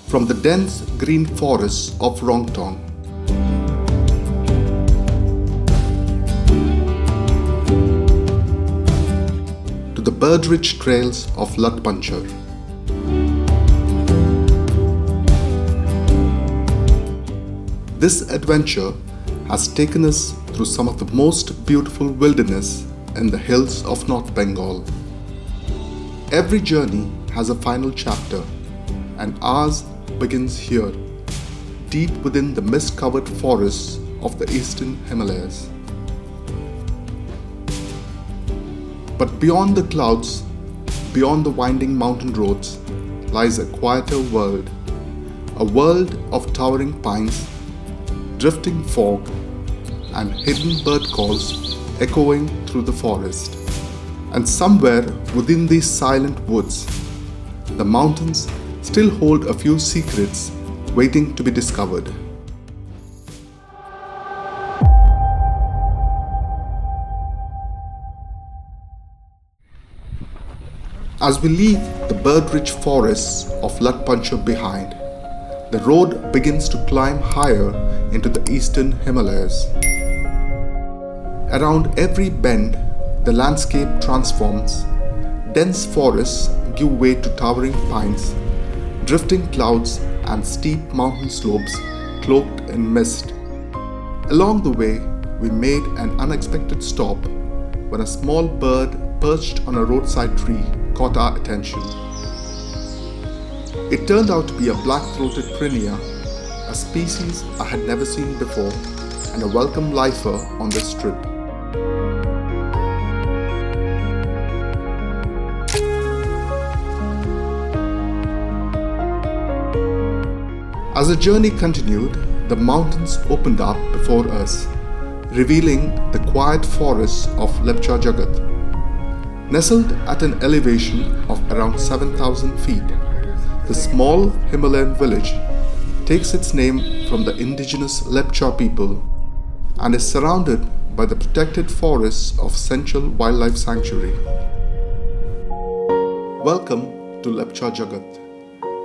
From the dense green forests of Rongtong to the bird-rich trails of Latpanchar, this adventure has taken us through some of the most beautiful wilderness in the hills of North Bengal. Every journey has a final chapter, and ours begins here, deep within the mist-covered forests of the eastern Himalayas. But beyond the clouds, beyond the winding mountain roads, lies a quieter world, a world of towering pines, drifting fog, and hidden bird calls echoing through the forest. And somewhere within these silent woods, the mountains still hold a few secrets waiting to be discovered. As we leave the bird-rich forests of Latpanchar behind, the road begins to climb higher into the eastern Himalayas. Around every bend, the landscape transforms. Dense forests give way to towering pines, drifting clouds, and steep mountain slopes cloaked in mist. Along the way, we made an unexpected stop when a small bird perched on a roadside tree caught our attention. It turned out to be a black-throated prinia, a species I had never seen before, and a welcome lifer on this trip. As the journey continued, the mountains opened up before us, revealing the quiet forests of Lepcha Jagat. Nestled at an elevation of around 7,000 feet, the small Himalayan village takes its name from the indigenous Lepcha people and is surrounded by the protected forests of Senchal Wildlife Sanctuary. Welcome to Lepcha Jagat,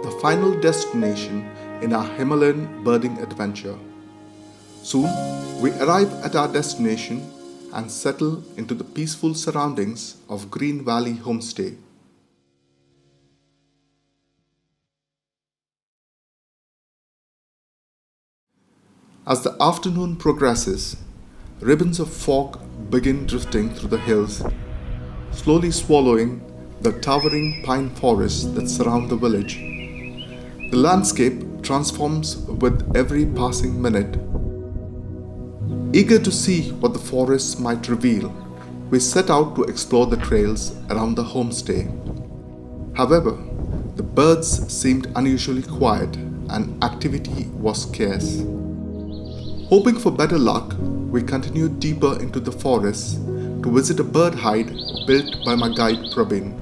the final destination in our Himalayan birding adventure. Soon, we arrive at our destination and settle into the peaceful surroundings of Green Valley Homestay. As the afternoon progresses, ribbons of fog begin drifting through the hills, slowly swallowing the towering pine forests that surround the village. The landscape transforms with every passing minute. Eager to see what the forests might reveal, we set out to explore the trails around the homestay. However, the birds seemed unusually quiet and activity was scarce. Hoping for better luck, we continued deeper into the forests to visit a bird hide built by my guide Prabin.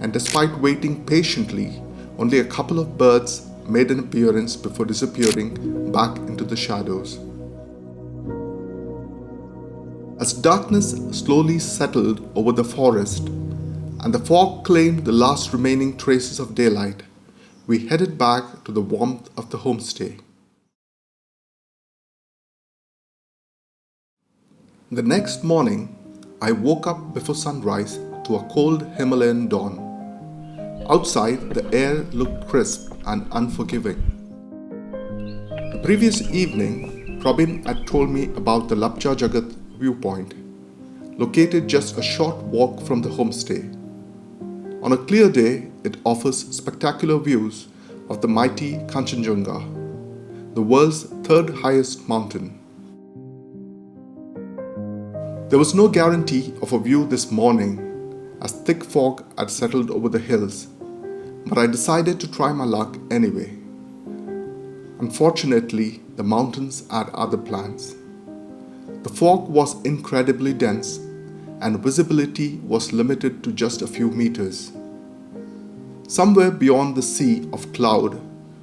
And despite waiting patiently, only a couple of birds made an appearance before disappearing back into the shadows. As darkness slowly settled over the forest and the fog claimed the last remaining traces of daylight, we headed back to the warmth of the homestay. The next morning, I woke up before sunrise to a cold Himalayan dawn. Outside, the air looked crisp and unforgiving. The previous evening, Prabin had told me about the Lepcha Jagat Viewpoint, located just a short walk from the homestay. On a clear day, it offers spectacular views of the mighty Kanchenjunga, the world's third highest mountain. There was no guarantee of a view this morning, as thick fog had settled over the hills, but I decided to try my luck anyway. Unfortunately, the mountains had other plans. The fog was incredibly dense, and visibility was limited to just a few meters. Somewhere beyond the sea of cloud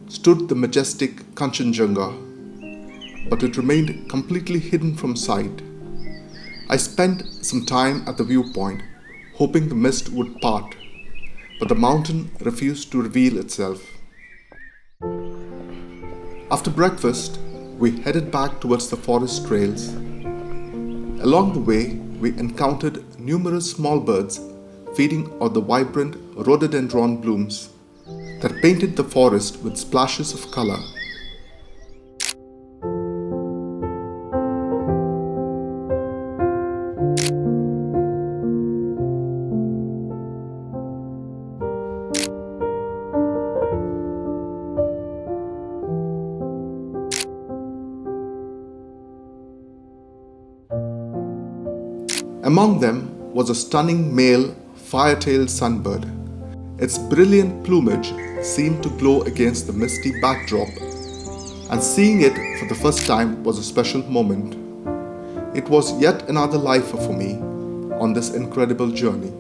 stood the majestic Kanchenjunga, but it remained completely hidden from sight. I spent some time at the viewpoint, hoping the mist would part, but the mountain refused to reveal itself. After breakfast, we headed back towards the forest trails. Along the way, we encountered numerous small birds feeding on the vibrant rhododendron blooms that painted the forest with splashes of color. Among them was a stunning male fire-tailed sunbird. Its brilliant plumage seemed to glow against the misty backdrop, and seeing it for the first time was a special moment. It was yet another lifer for me on this incredible journey.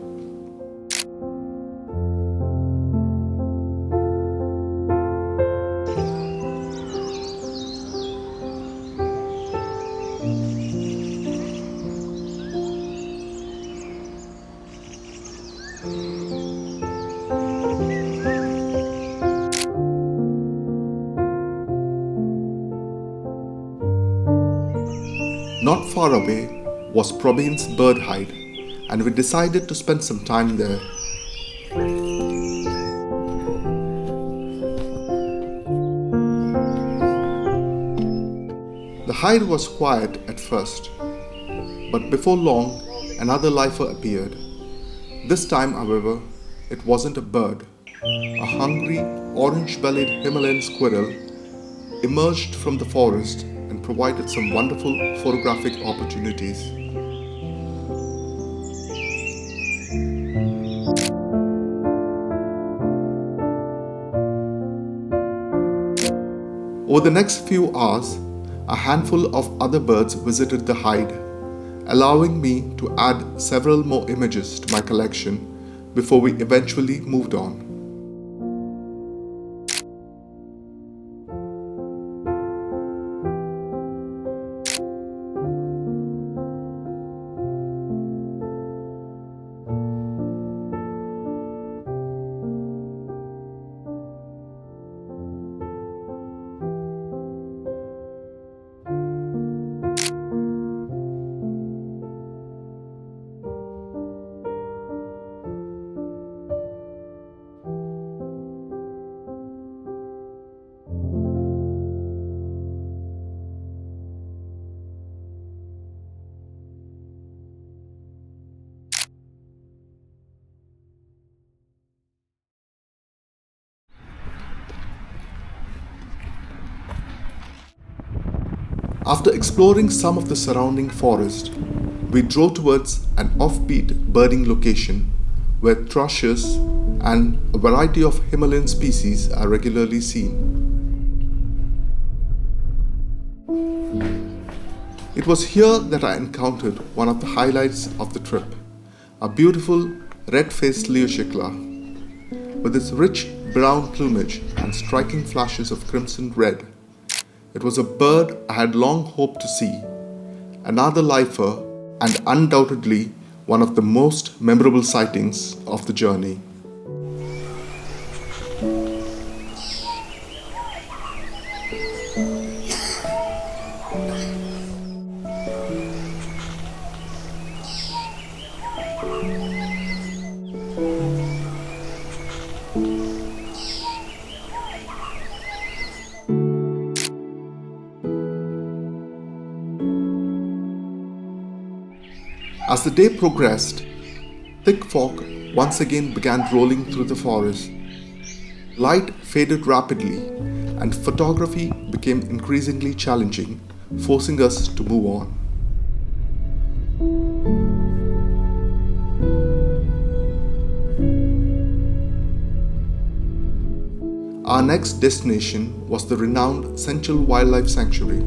Not far away was Probeen's bird hide, and we decided to spend some time there. The hide was quiet at first, but before long another lifer appeared. This time, however, it wasn't a bird. A hungry, orange-bellied Himalayan squirrel emerged from the forest and provided some wonderful photographic opportunities. Over the next few hours, a handful of other birds visited the hide, allowing me to add several more images to my collection before we eventually moved on. After exploring some of the surrounding forest, we drove towards an offbeat birding location where thrushes and a variety of Himalayan species are regularly seen. It was here that I encountered one of the highlights of the trip, a beautiful red-faced Liocichla. With its rich brown plumage and striking flashes of crimson red, it was a bird I had long hoped to see, another lifer and undoubtedly one of the most memorable sightings of the journey. As the day progressed, thick fog once again began rolling through the forest. Light faded rapidly, and photography became increasingly challenging, forcing us to move on. Our next destination was the renowned Senchal Wildlife Sanctuary.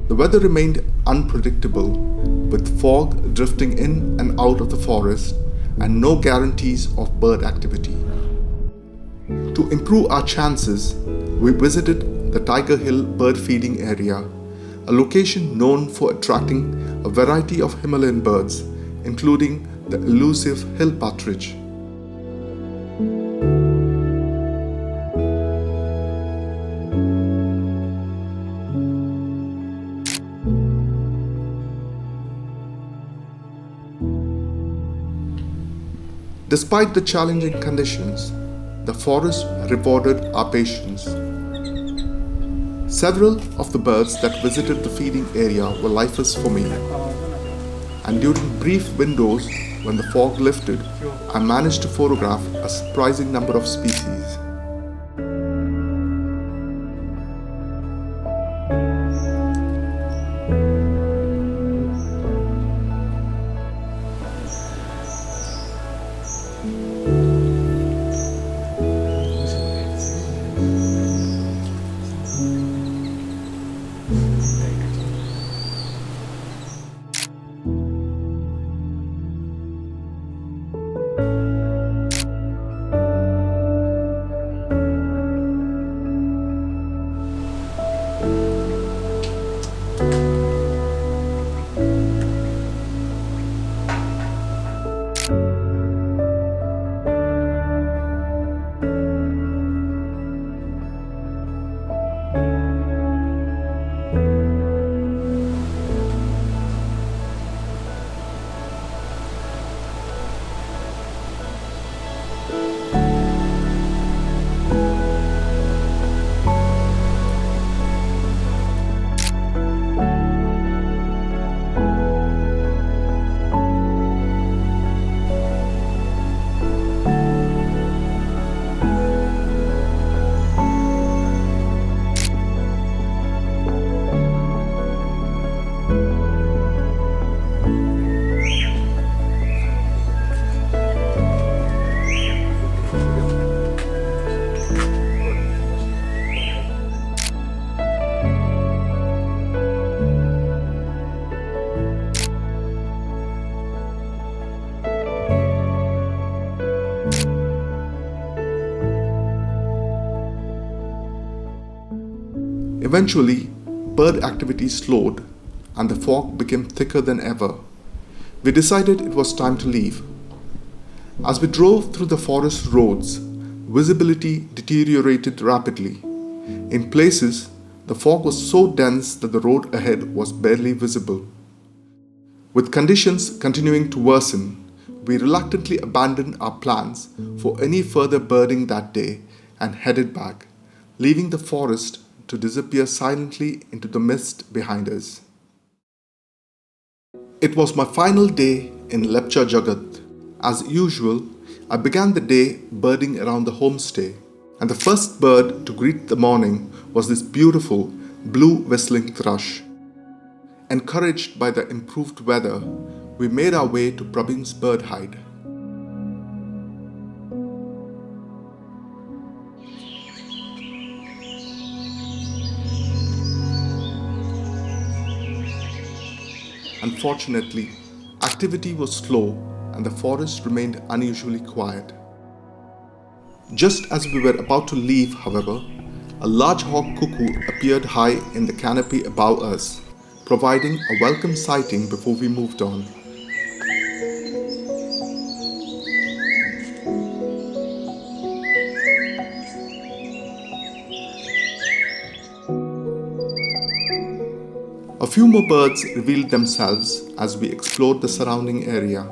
The weather remained unpredictable, with fog drifting in and out of the forest and no guarantees of bird activity. To improve our chances, we visited the Tiger Hill bird feeding area, a location known for attracting a variety of Himalayan birds, including the elusive hill partridge. Despite the challenging conditions, the forest rewarded our patience. Several of the birds that visited the feeding area were lifers for me, and during brief windows when the fog lifted, I managed to photograph a surprising number of species. Eventually, bird activity slowed and the fog became thicker than ever. We decided it was time to leave. As we drove through the forest roads, visibility deteriorated rapidly. In places, the fog was so dense that the road ahead was barely visible. With conditions continuing to worsen, we reluctantly abandoned our plans for any further birding that day and headed back, leaving the forest to disappear silently into the mist behind us. It was my final day in Lepcha Jagat. As usual, I began the day birding around the homestay, and the first bird to greet the morning was this beautiful blue whistling thrush. Encouraged by the improved weather, we made our way to Prabin's bird hide. Unfortunately, activity was slow and the forest remained unusually quiet. Just as we were about to leave, however, a large Hawk-Cuckoo appeared high in the canopy above us, providing a welcome sighting before we moved on. A few more birds revealed themselves as we explored the surrounding area.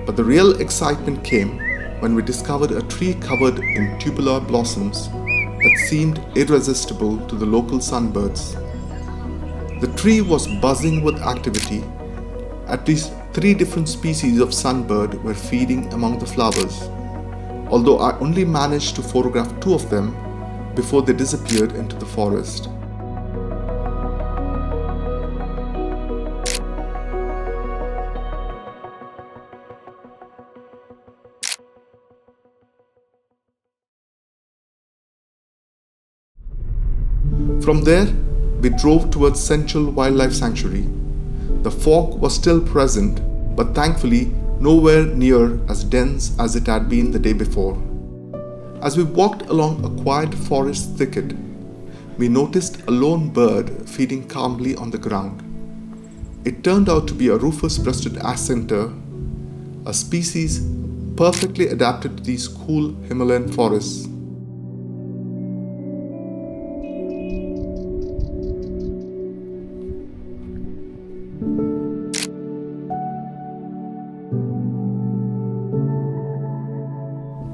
But the real excitement came when we discovered a tree covered in tubular blossoms that seemed irresistible to the local sunbirds. The tree was buzzing with activity. At least 3 different species of sunbird were feeding among the flowers. Although I only managed to photograph 2 of them, before they disappeared into the forest. From there, we drove towards Senchal Wildlife Sanctuary. The fog was still present, but thankfully nowhere near as dense as it had been the day before. As we walked along a quiet forest thicket, we noticed a lone bird feeding calmly on the ground. It turned out to be a rufous-breasted accentor, a species perfectly adapted to these cool Himalayan forests.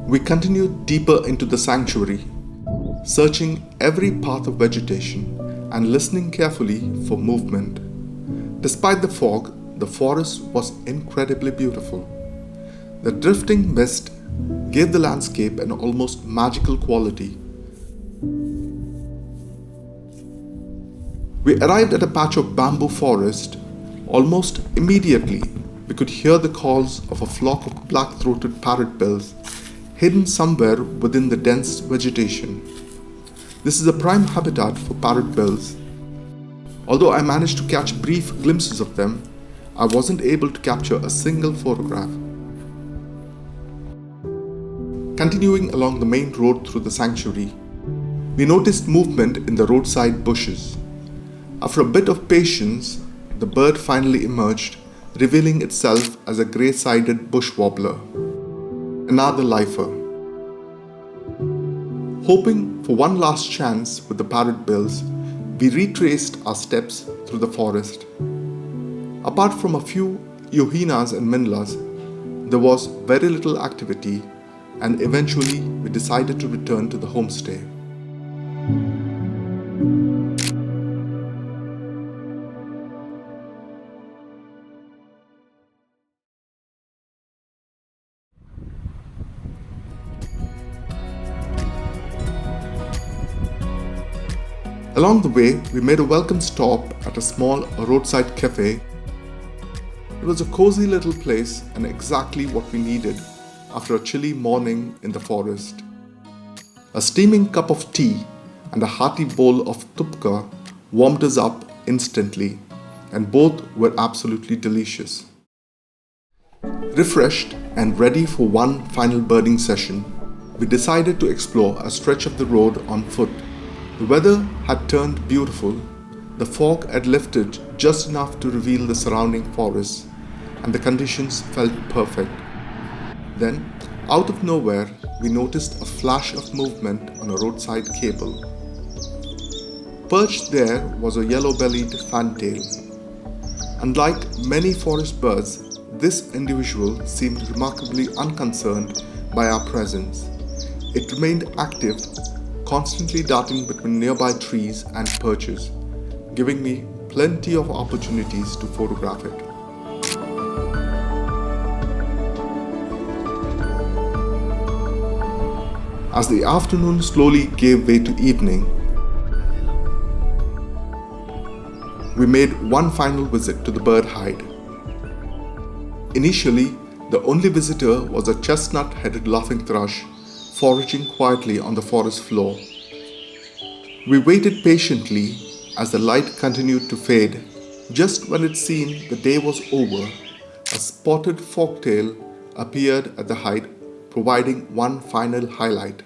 We continued deeper into the sanctuary, searching every path of vegetation and listening carefully for movement. Despite the fog, the forest was incredibly beautiful. The drifting mist gave the landscape an almost magical quality. We arrived at a patch of bamboo forest. Almost immediately, we could hear the calls of a flock of black-throated parrotbills hidden somewhere within the dense vegetation. This is a prime habitat for parrotbills. Although I managed to catch brief glimpses of them, I wasn't able to capture a single photograph. Continuing along the main road through the sanctuary, we noticed movement in the roadside bushes. After a bit of patience, the bird finally emerged, revealing itself as a grey-sided bush warbler. Another lifer. Hoping for one last chance with the parrotbills, we retraced our steps through the forest. Apart from a few yohinas and minlas, there was very little activity, and eventually we decided to return to the homestay. Along the way, we made a welcome stop at a small roadside cafe. It was a cozy little place and exactly what we needed after a chilly morning in the forest. A steaming cup of tea and a hearty bowl of tupka warmed us up instantly, and both were absolutely delicious. Refreshed and ready for one final birding session, we decided to explore a stretch of the road on foot. The weather had turned beautiful, the fog had lifted just enough to reveal the surrounding forests, and the conditions felt perfect. Then, out of nowhere, we noticed a flash of movement on a roadside cable. Perched there was a yellow-bellied fantail. Unlike many forest birds, this individual seemed remarkably unconcerned by our presence. It remained active, constantly darting between nearby trees and perches, giving me plenty of opportunities to photograph it. As the afternoon slowly gave way to evening, we made one final visit to the bird hide. Initially, the only visitor was a chestnut-headed laughing thrush foraging quietly on the forest floor. We waited patiently as the light continued to fade. Just when it seemed the day was over, a spotted forktail appeared at the height, providing one final highlight.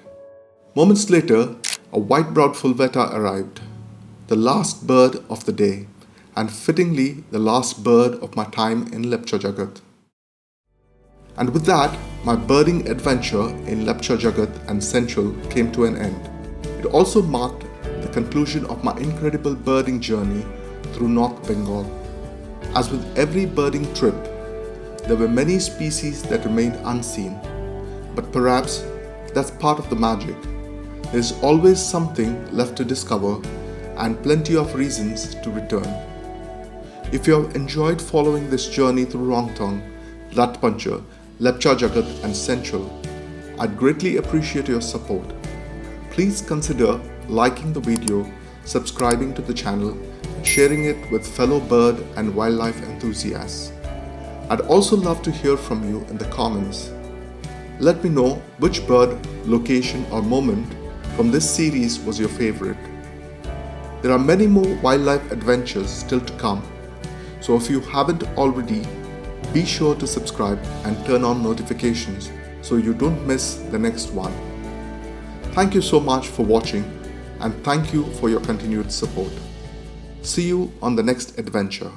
Moments later, a white-browed fulveta arrived, the last bird of the day, and fittingly the last bird of my time in Lepcha Jagat. And with that, my birding adventure in Lepcha Jagat and Senchal came to an end. It also marked the conclusion of my incredible birding journey through North Bengal. As with every birding trip, there were many species that remained unseen, but perhaps that's part of the magic. There's always something left to discover and plenty of reasons to return. If you have enjoyed following this journey through Rongtong, Latpanchar, Lepcha Jagat and Senchal, I'd greatly appreciate your support. please consider liking the video, subscribing to the channel, and sharing it with fellow bird and wildlife enthusiasts. I'd also love to hear from you in the comments. Let me know which bird, location, or moment from this series was your favorite. There are many more wildlife adventures still to come, so if you haven't already, be sure to subscribe and turn on notifications so you don't miss the next one. Thank you so much for watching, and thank you for your continued support. See you on the next adventure.